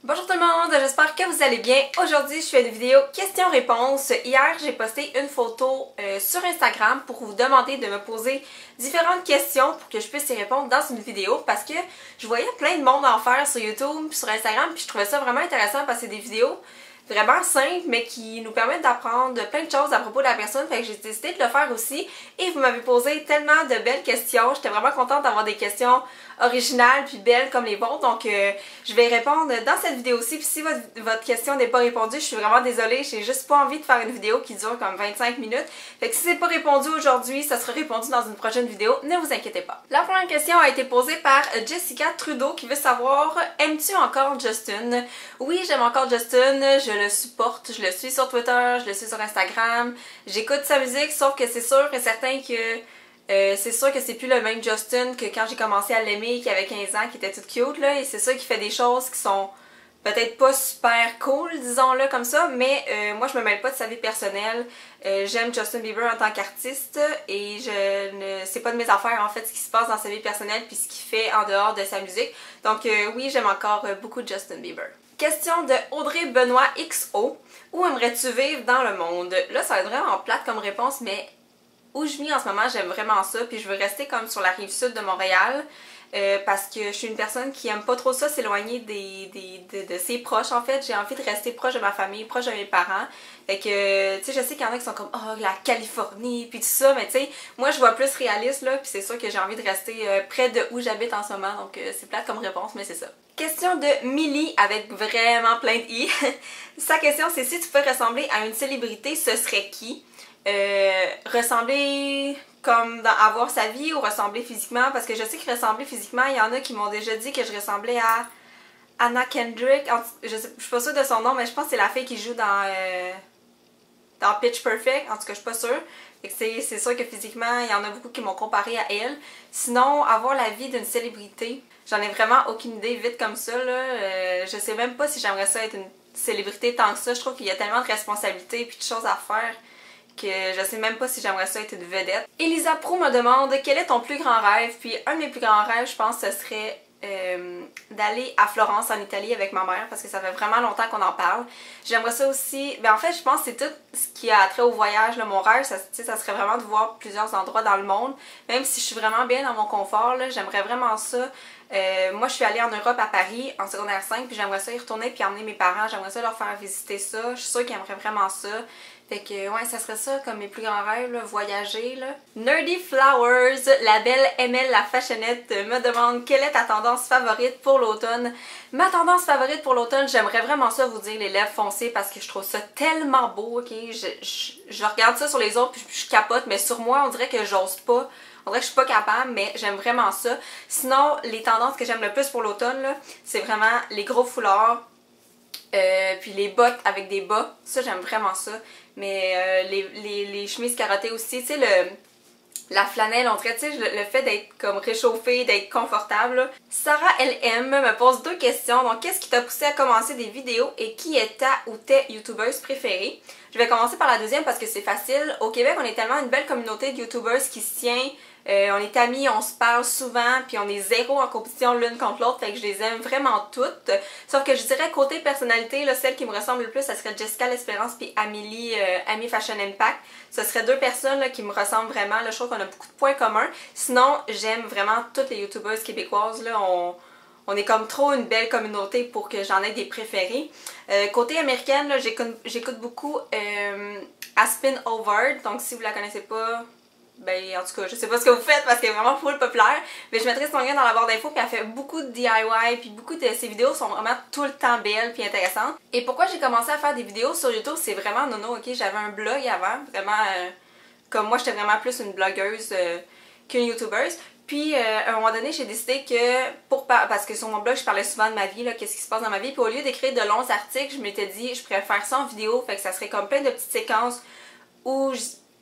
Bonjour tout le monde, j'espère que vous allez bien. Aujourd'hui, je fais une vidéo questions-réponses. Hier, j'ai posté une photo sur Instagram pour vous demander de me poser différentes questions pour que je puisse y répondre dans une vidéo parce que je voyais plein de monde en faire sur YouTube puis sur Instagram puis je trouvais ça vraiment intéressant parce que c'est des vidéos vraiment simples mais qui nous permettent d'apprendre plein de choses à propos de la personne. Fait que j'ai décidé de le faire aussi et vous m'avez posé tellement de belles questions. J'étais vraiment contente d'avoir des questions originales puis belles comme les vôtres. Donc je vais répondre dans cette vidéo-ci. Puis si votre question n'est pas répondue, je suis vraiment désolée. J'ai juste pas envie de faire une vidéo qui dure comme 25 minutes. Fait que si c'est pas répondu aujourd'hui, ça sera répondu dans une prochaine vidéo. Ne vous inquiétez pas. La première question a été posée par Jessica Trudeau qui veut savoir: aimes-tu encore Justin? Oui, j'aime encore Justin. Je le supporte. Je le suis sur Twitter. Je le suis sur Instagram. J'écoute sa musique, sauf que c'est sûr et certain que c'est sûr que c'est plus le même Justin que quand j'ai commencé à l'aimer, qui avait 15 ans, qui était toute cute là, et c'est sûr qu'il fait des choses qui sont peut-être pas super cool, disons-le comme ça, mais moi je me mêle pas de sa vie personnelle. J'aime Justin Bieber en tant qu'artiste et c'est pas de mes affaires en fait ce qui se passe dans sa vie personnelle puis ce qu'il fait en dehors de sa musique. Donc oui, j'aime encore beaucoup Justin Bieber. Question de Audrey Benoît XO. Où aimerais-tu vivre dans le monde? Là, ça va être vraiment plate comme réponse, mais où je vis en ce moment, j'aime vraiment ça, puis je veux rester comme sur la rive sud de Montréal parce que je suis une personne qui aime pas trop ça, s'éloigner de ses proches en fait. J'ai envie de rester proche de ma famille, proche de mes parents. Fait que, tu sais, je sais qu'il y en a qui sont comme « Oh, la Californie », puis tout ça, mais tu sais, moi je vois plus réaliste là, puis c'est sûr que j'ai envie de rester près de où j'habite en ce moment, donc c'est plate comme réponse, mais c'est ça. Question de Millie avec vraiment plein de i. Sa question c'est: si tu peux ressembler à une célébrité, ce serait qui? Ressembler comme dans avoir sa vie ou ressembler physiquement, parce que je sais que ressembler physiquement, il y en a qui m'ont déjà dit que je ressemblais à Anna Kendrick. Je suis pas sûre de son nom, mais je pense que c'est la fille qui joue dans Pitch Perfect. En tout cas, je suis pas sûre. C'est sûr que physiquement, il y en a beaucoup qui m'ont comparé à elle. Sinon, avoir la vie d'une célébrité, j'en ai vraiment aucune idée vite comme ça là. Je sais même pas si j'aimerais ça être une célébrité tant que ça. Je trouve qu'il y a tellement de responsabilités et de choses à faire que je sais même pas si j'aimerais ça être une vedette. Elisa Pro me demande quel est ton plus grand rêve, puis un de mes plus grands rêves, je pense, ce serait d'aller à Florence en Italie avec ma mère parce que ça fait vraiment longtemps qu'on en parle. J'aimerais ça aussi, ben en fait je pense que c'est tout ce qui a trait au voyage, là. Mon rêve ça serait vraiment de voir plusieurs endroits dans le monde, même si je suis vraiment bien dans mon confort, j'aimerais vraiment ça. Moi je suis allée en Europe à Paris en secondaire 5 puis j'aimerais ça y retourner puis emmener mes parents, j'aimerais ça leur faire visiter ça, je suis sûre qu'ils aimeraient vraiment ça. Fait que ouais, ça serait ça comme mes plus grands rêves, là, voyager là. Nerdy Flowers, la belle ML la fashionette me demande quelle est ta tendance favorite pour l'automne. Ma tendance favorite pour l'automne, j'aimerais vraiment ça vous dire les lèvres foncées parce que je trouve ça tellement beau, ok? Je regarde ça sur les autres puis je capote, mais sur moi on dirait que j'ose pas. On dirait que je suis pas capable, mais j'aime vraiment ça. Sinon, les tendances que j'aime le plus pour l'automne, c'est vraiment les gros foulards, puis les bottes avec des bas. Ça, j'aime vraiment ça. Mais les chemises carottées aussi, tu sais, la flanelle, on dirait, tu sais, le fait d'être comme réchauffée, d'être confortable. Là. Sarah LM me pose deux questions. Donc, qu'est-ce qui t'a poussé à commencer des vidéos et qui est ta ou tes youtubeuses préférées? Je vais commencer par la deuxième parce que c'est facile. Au Québec, on est tellement une belle communauté de youtubeuses qui se tient. On est amis, on se parle souvent, puis on est zéro en compétition l'une contre l'autre, fait que je les aime vraiment toutes. Sauf que je dirais côté personnalité, là, celle qui me ressemble le plus, ça serait Jessica L'Espérance puis Amélie, Amy Fashion Impact. Ce serait deux personnes là, qui me ressemblent vraiment, là, je trouve qu'on a beaucoup de points communs. Sinon, j'aime vraiment toutes les youtubeuses québécoises, là, on est comme trop une belle communauté pour que j'en ai des préférés. Côté américaine, j'écoute beaucoup Aspen Ovard, donc si vous la connaissez pas, ben en tout cas je sais pas ce que vous faites parce qu'elle est vraiment full populaire, mais je mettrai son lien dans la barre d'infos, puis elle fait beaucoup de DIY, puis beaucoup de ses vidéos sont vraiment tout le temps belles puis intéressantes. Et pourquoi j'ai commencé à faire des vidéos sur YouTube, c'est vraiment nono, ok? J'avais un blog avant, vraiment comme moi j'étais vraiment plus une blogueuse qu'une youtubeuse. Puis à un moment donné, j'ai décidé que, parce que sur mon blog, je parlais souvent de ma vie, qu'est-ce qui se passe dans ma vie, puis au lieu d'écrire de longs articles, je m'étais dit, je pourrais faire ça en vidéo, fait que ça serait comme plein de petites séquences où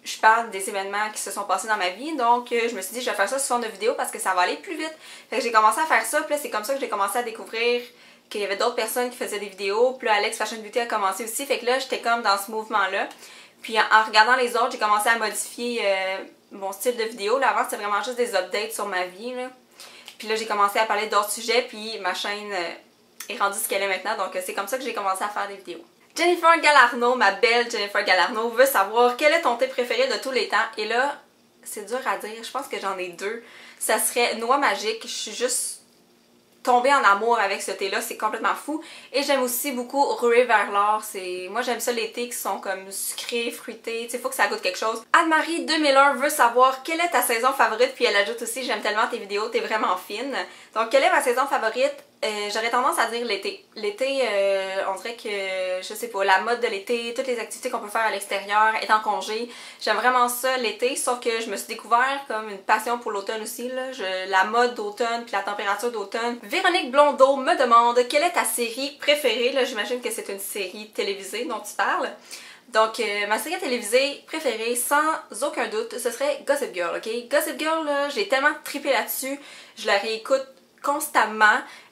je parle des événements qui se sont passés dans ma vie, donc je me suis dit, je vais faire ça sous forme de vidéo parce que ça va aller plus vite. Fait que j'ai commencé à faire ça, puis là, c'est comme ça que j'ai commencé à découvrir qu'il y avait d'autres personnes qui faisaient des vidéos, puis là, Alex Fashion Beauty a commencé aussi, fait que là, j'étais comme dans ce mouvement-là. Puis en regardant les autres, j'ai commencé à modifier mon style de vidéo. Là, avant, c'était vraiment juste des updates sur ma vie, là. Puis là, j'ai commencé à parler d'autres sujets, puis ma chaîne est rendue ce qu'elle est maintenant. Donc c'est comme ça que j'ai commencé à faire des vidéos. Jennifer Galarno, ma belle Jennifer Galarno, veut savoir quel est ton thé préféré de tous les temps. Et là, c'est dur à dire, je pense que j'en ai deux. Ça serait Noix Magique, je suis juste tombée en amour avec ce thé-là, c'est complètement fou. Et j'aime aussi beaucoup Ruée vers l'or, moi j'aime ça les thés qui sont comme sucrés, fruités, tu sais, faut que ça goûte quelque chose. Anne-Marie 2001 veut savoir quelle est ta saison favorite, puis elle ajoute aussi j'aime tellement tes vidéos, t'es vraiment fine. Donc quelle est ma saison favorite? J'aurais tendance à dire l'été. L'été, on dirait que, je sais pas, la mode de l'été, toutes les activités qu'on peut faire à l'extérieur, être en congé, j'aime vraiment ça l'été, sauf que je me suis découvert comme une passion pour l'automne aussi, là. La mode d'automne puis la température d'automne. Véronique Blondeau me demande quelle est ta série préférée, là j'imagine que c'est une série télévisée dont tu parles. Donc, ma série télévisée préférée, sans aucun doute, ce serait Gossip Girl, ok? Gossip Girl, là, j'ai tellement trippé là-dessus, je la réécoute constamment.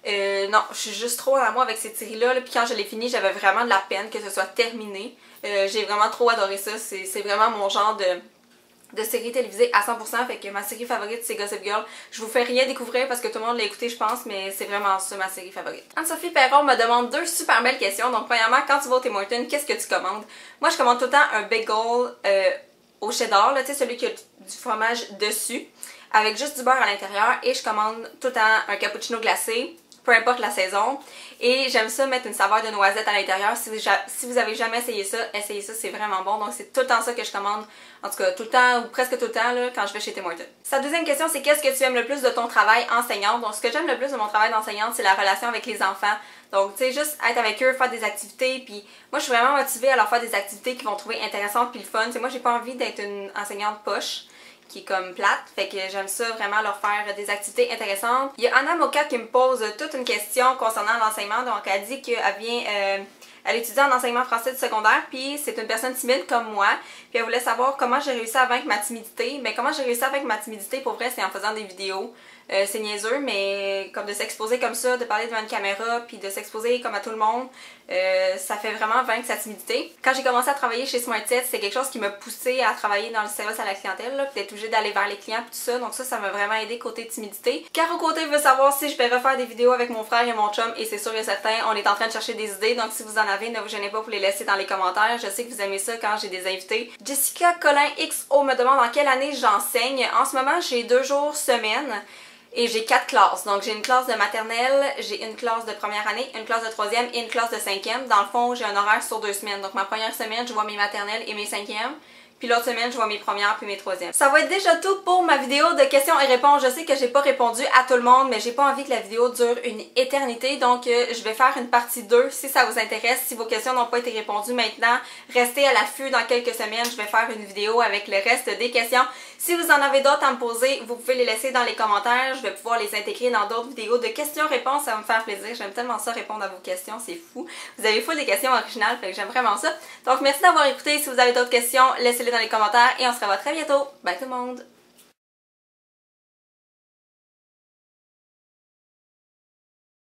Non, je suis juste trop en amour avec cette série-là. Puis quand je l'ai finie, j'avais vraiment de la peine que ce soit terminé. J'ai vraiment trop adoré ça. C'est vraiment mon genre de série télévisée à 100%. Fait que ma série favorite, c'est Gossip Girl. Je vous fais rien découvrir parce que tout le monde l'a écouté, je pense, mais c'est vraiment ça ma série favorite. Anne-Sophie Perron me demande deux super belles questions. Donc, premièrement, quand tu vas au Tim Hortons, qu'est-ce que tu commandes? Moi, je commande tout le temps un bagel au cheddar, tu sais, celui qui a du fromage dessus, avec juste du beurre à l'intérieur, et je commande tout le temps un cappuccino glacé, peu importe la saison, et j'aime ça mettre une saveur de noisette à l'intérieur. Si vous avez jamais essayé ça, essayez ça, c'est vraiment bon. Donc c'est tout le temps ça que je commande, en tout cas tout le temps ou presque tout le temps là, quand je vais chez Tim Hortons. Sa deuxième question, c'est qu'est-ce que tu aimes le plus de ton travail enseignante? Donc ce que j'aime le plus de mon travail d'enseignante, c'est la relation avec les enfants. Donc tu sais, juste être avec eux, faire des activités, puis moi je suis vraiment motivée à leur faire des activités qu'ils vont trouver intéressantes puis le fun. T'sais, moi j'ai pas envie d'être une enseignante poche qui est comme plate, fait que j'aime ça vraiment leur faire des activités intéressantes. Il y a Anna Moka qui me pose toute une question concernant l'enseignement, donc elle dit qu'elle vient, elle étudie en enseignement français du secondaire, puis c'est une personne timide comme moi, puis elle voulait savoir comment j'ai réussi à vaincre ma timidité. Mais comment j'ai réussi à vaincre ma timidité, pour vrai, c'est en faisant des vidéos. C'est niaiseux, mais comme de s'exposer comme ça, de parler devant une caméra, puis de s'exposer comme à tout le monde, ça fait vraiment vaincre sa timidité. Quand j'ai commencé à travailler chez SmartSet, c'était quelque chose qui m'a poussé à travailler dans le service à la clientèle, puis d'être obligée d'aller vers les clients et tout ça, donc ça m'a vraiment aidé côté timidité. Caro Côté veut savoir si je vais refaire des vidéos avec mon frère et mon chum, et c'est sûr et certain, on est en train de chercher des idées, donc si vous en avez, ne vous gênez pas pour les laisser dans les commentaires, je sais que vous aimez ça quand j'ai des invités. Jessica Colin XO me demande en quelle année j'enseigne. En ce moment, j'ai 2 jours semaine. Et j'ai 4 classes. Donc j'ai une classe de maternelle, j'ai une classe de première année, une classe de troisième et une classe de cinquième. Dans le fond, j'ai un horaire sur 2 semaines. Donc ma première semaine, je vois mes maternelles et mes cinquièmes. Puis l'autre semaine, je vois mes premières puis mes troisièmes. Ça va être déjà tout pour ma vidéo de questions et réponses. Je sais que j'ai pas répondu à tout le monde, mais j'ai pas envie que la vidéo dure une éternité. Donc je vais faire une partie 2 si ça vous intéresse. Si vos questions n'ont pas été répondues maintenant, restez à l'affût dans quelques semaines. Je vais faire une vidéo avec le reste des questions. Si vous en avez d'autres à me poser, vous pouvez les laisser dans les commentaires. Je vais pouvoir les intégrer dans d'autres vidéos de questions-réponses. Ça va me faire plaisir. J'aime tellement ça, répondre à vos questions. C'est fou. Vous avez full des questions originales, fait que j'aime vraiment ça. Donc merci d'avoir écouté. Si vous avez d'autres questions, laissez-les dans les commentaires et on se revoit très bientôt. Bye tout le monde!